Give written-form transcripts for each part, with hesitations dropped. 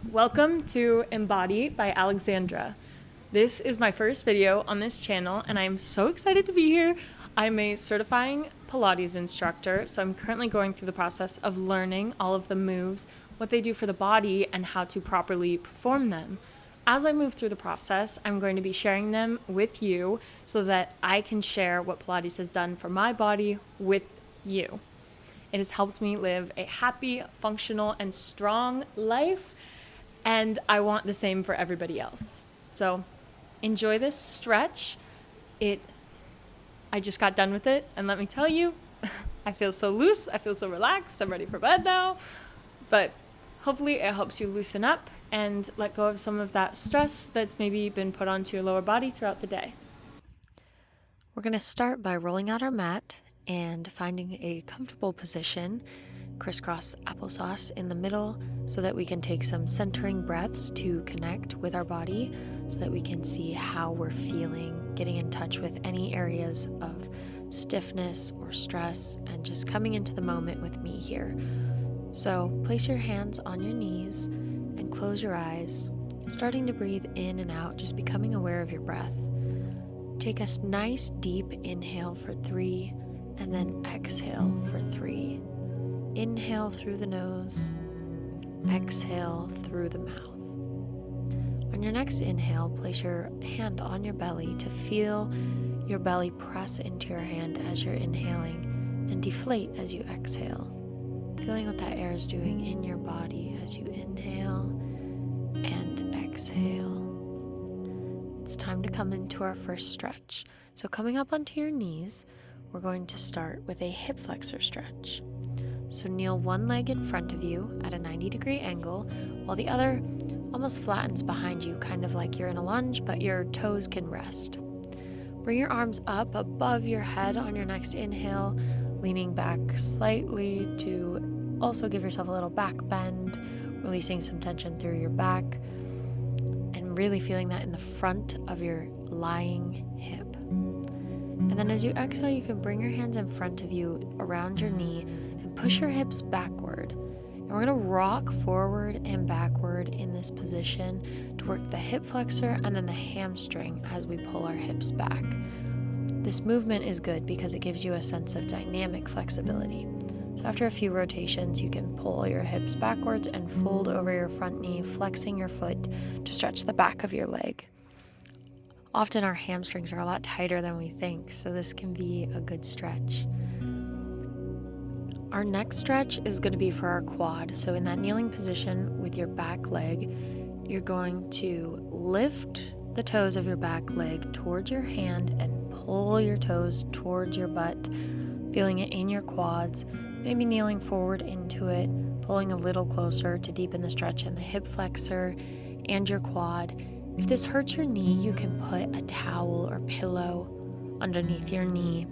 Welcome to Embody by Alexandra. This is my first video on this channel and I'm so excited to be here. I'm a certifying Pilates instructor, so I'm currently going through the process of learning all of the moves, what they do for the body, and how to properly perform them. As I move through the process, I'm going to be sharing them with you so that I can share what Pilates has done for my body with you. It has helped me live a happy, functional, and strong life, and I want the same for everybody else. So enjoy this stretch. I just got done with it, and let me tell you, I feel so loose, I feel so relaxed, I'm ready for bed now. But hopefully it helps you loosen up and let go of some of that stress that's maybe been put onto your lower body throughout the day. We're going to start by rolling out our mat and finding a comfortable position, crisscross applesauce in the middle, so that we can take some centering breaths to connect with our body so that we can see how we're feeling, getting in touch with any areas of stiffness or stress, and just coming into the moment with me here. So place your hands on your knees and close your eyes, starting to breathe in and out, just becoming aware of your breath. Take a nice deep inhale for 3, and then exhale for 3. Inhale through the nose, exhale through the mouth. On your next inhale, place your hand on your belly to feel your belly press into your hand as you're inhaling and deflate as you exhale. Feeling what that air is doing in your body as you inhale and exhale. It's time to come into our first stretch. So coming up onto your knees, we're going to start with a hip flexor stretch. So kneel one leg in front of you at a 90-degree angle, while the other almost flattens behind you, kind of like you're in a lunge, but your toes can rest. Bring your arms up above your head on your next inhale, leaning back slightly to also give yourself a little back bend, releasing some tension through your back, and really feeling that in the front of your lying hip. And then as you exhale, you can bring your hands in front of you around your knee and push your hips backward. And we're going to rock forward and backward in this position to work the hip flexor and then the hamstring as we pull our hips back. This movement is good because it gives you a sense of dynamic flexibility. So after a few rotations, you can pull your hips backwards and fold over your front knee, flexing your foot to stretch the back of your leg. Often our hamstrings are a lot tighter than we think, so this can be a good stretch. Our next stretch is going to be for our quad. So in that kneeling position with your back leg, you're going to lift the toes of your back leg towards your hand and pull your toes towards your butt, feeling it in your quads, maybe kneeling forward into it, pulling a little closer to deepen the stretch in the hip flexor and your quad. If this hurts your knee, you can put a towel or pillow underneath your knee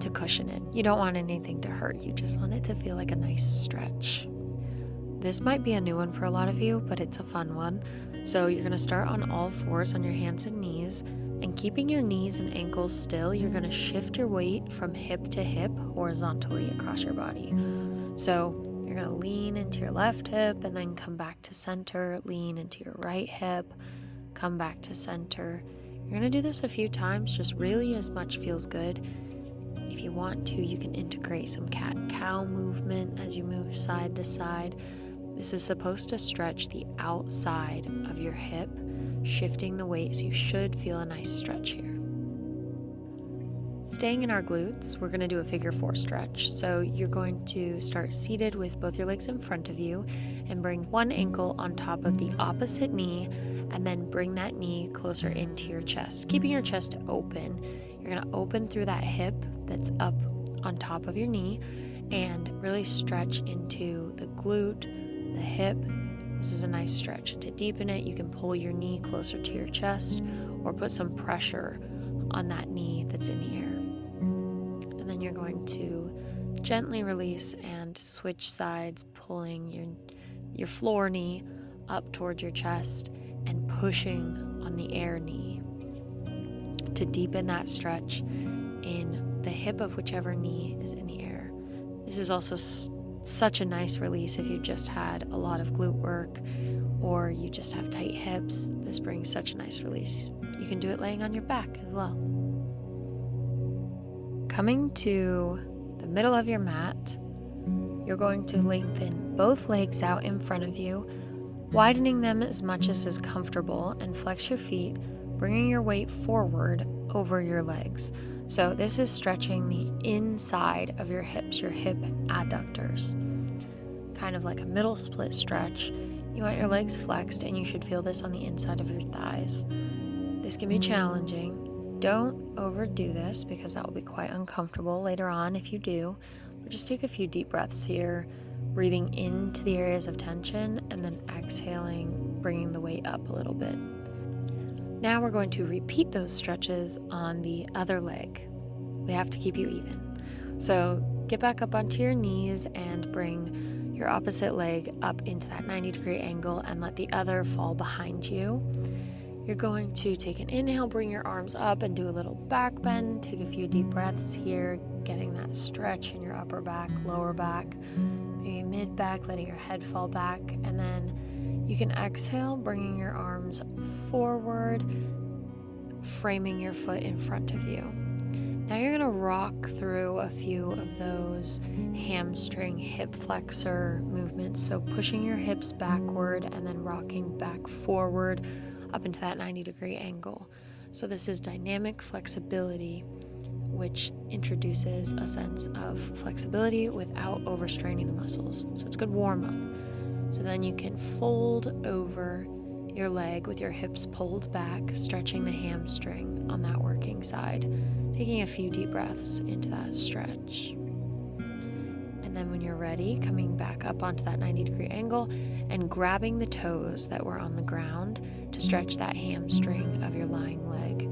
to cushion it. You don't want anything to hurt, you just want it to feel like a nice stretch. This might be a new one for a lot of you, but it's a fun one. So you're going to start on all fours on your hands and knees, and keeping your knees and ankles still, you're going to shift your weight from hip to hip horizontally across your body. So you're going to lean into your left hip and then come back to center, lean into your right hip, come back to center. You're going to do this a few times, just really as much feels good. If you want to, you can integrate some cat-cow movement as you move side to side. This is supposed to stretch the outside of your hip, shifting the weight, so you should feel a nice stretch here. Staying in our glutes, we're going to do a figure 4 stretch. So you're going to start seated with both your legs in front of you and bring one ankle on top of the opposite knee, and then bring that knee closer into your chest, keeping your chest open. You're going to open through that hip that's up on top of your knee and really stretch into the glute, the hip. This is a nice stretch. And to deepen it, you can pull your knee closer to your chest or put some pressure on that knee that's in the air. And then you're going to gently release and switch sides, pulling your floor knee up towards your chest and pushing on the air knee to deepen that stretch in the hip of whichever knee is in the air. This is also such a nice release if you just had a lot of glute work or you just have tight hips, this brings such a nice release. You can do it laying on your back as well. Coming to the middle of your mat, you're going to lengthen both legs out in front of you, widening them as much as is comfortable, and flex your feet, bringing your weight forward over your legs. So this is stretching the inside of your hips, your hip adductors. Kind of like a middle split stretch. You want your legs flexed, and you should feel this on the inside of your thighs. This can be challenging. Don't overdo this because that will be quite uncomfortable later on if you do. But just take a few deep breaths here, breathing into the areas of tension and then exhaling, bringing the weight up a little bit. Now we're going to repeat those stretches on the other leg. We have to keep you even. So get back up onto your knees and bring your opposite leg up into that 90-degree angle and let the other fall behind you. You're going to take an inhale, bring your arms up and do a little back bend. Take a few deep breaths here, getting that stretch in your upper back, lower back, maybe mid back, letting your head fall back. And then you can exhale, bringing your arms forward, framing your foot in front of you. Now you're going to rock through a few of those hamstring hip flexor movements. So pushing your hips backward and then rocking back forward up into that 90-degree angle. So this is dynamic flexibility, which introduces a sense of flexibility without overstraining the muscles. So it's a good warm-up. So then you can fold over your leg with your hips pulled back, stretching the hamstring on that working side, taking a few deep breaths into that stretch. And then when you're ready, coming back up onto that 90-degree angle and grabbing the toes that were on the ground to stretch that hamstring of your lying leg.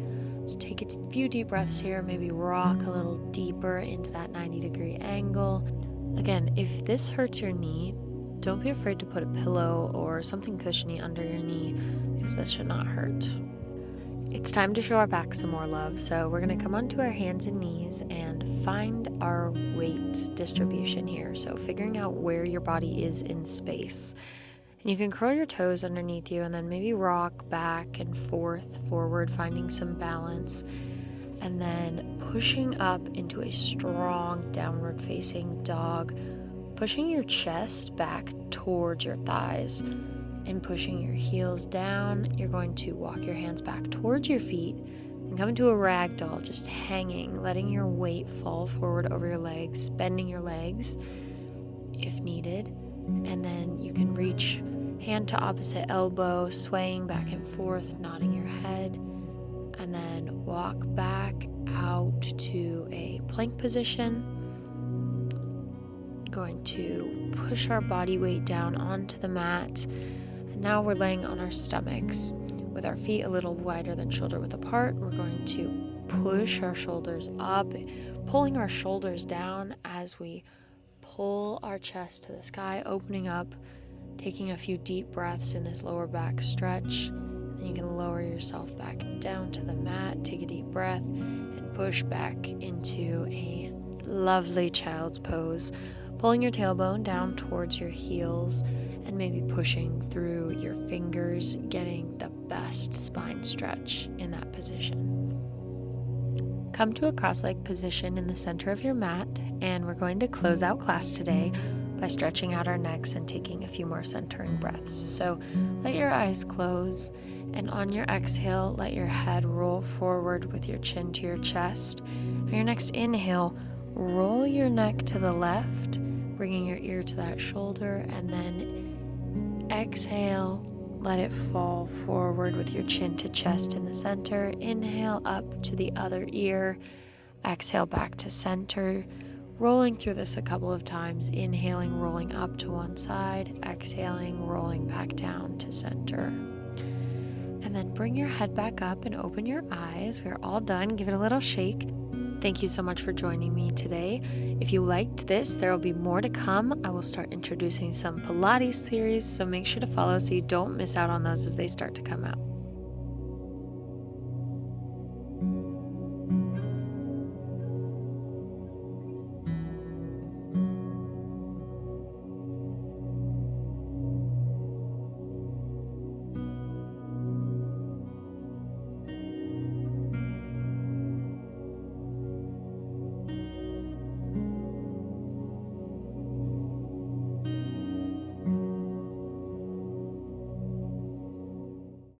So take a few deep breaths here, maybe rock a little deeper into that 90-degree angle. Again, if this hurts your knee, don't be afraid to put a pillow or something cushiony under your knee because that should not hurt. It's time to show our back some more love, so we're going to come onto our hands and knees and find our weight distribution here. So figuring out where your body is in space. And you can curl your toes underneath you and then maybe rock back and forward, finding some balance. And then pushing up into a strong downward facing dog, pushing your chest back towards your thighs and pushing your heels down. You're going to walk your hands back towards your feet and come into a ragdoll, just hanging, letting your weight fall forward over your legs, bending your legs if needed. And then you can reach hand to opposite elbow, swaying back and forth, nodding your head, and then walk back out to a plank position. Going to push our body weight down onto the mat. And now we're laying on our stomachs with our feet a little wider than shoulder width apart. We're going to push our shoulders up, pulling our shoulders down as we pull our chest to the sky, opening up, taking a few deep breaths in this lower back stretch. Then you can lower yourself back down to the mat, take a deep breath, and push back into a lovely child's pose, pulling your tailbone down towards your heels and maybe pushing through your fingers, getting the best spine stretch in that position. Come to a cross-leg position in the center of your mat, and we're going to close out class today by stretching out our necks and taking a few more centering breaths. So let your eyes close, and on your exhale, let your head roll forward with your chin to your chest. On your next inhale, roll your neck to the left, bringing your ear to that shoulder, and then exhale, let it fall forward with your chin to chest in the center. Inhale up to the other ear, exhale back to center, rolling through this a couple of times, inhaling, rolling up to one side, exhaling, rolling back down to center. And then bring your head back up and open your eyes. We're all done. Give it a little shake. Thank you so much for joining me today. If you liked this, there will be more to come. I will start introducing some Pilates series, so make sure to follow so you don't miss out on those as they start to come out.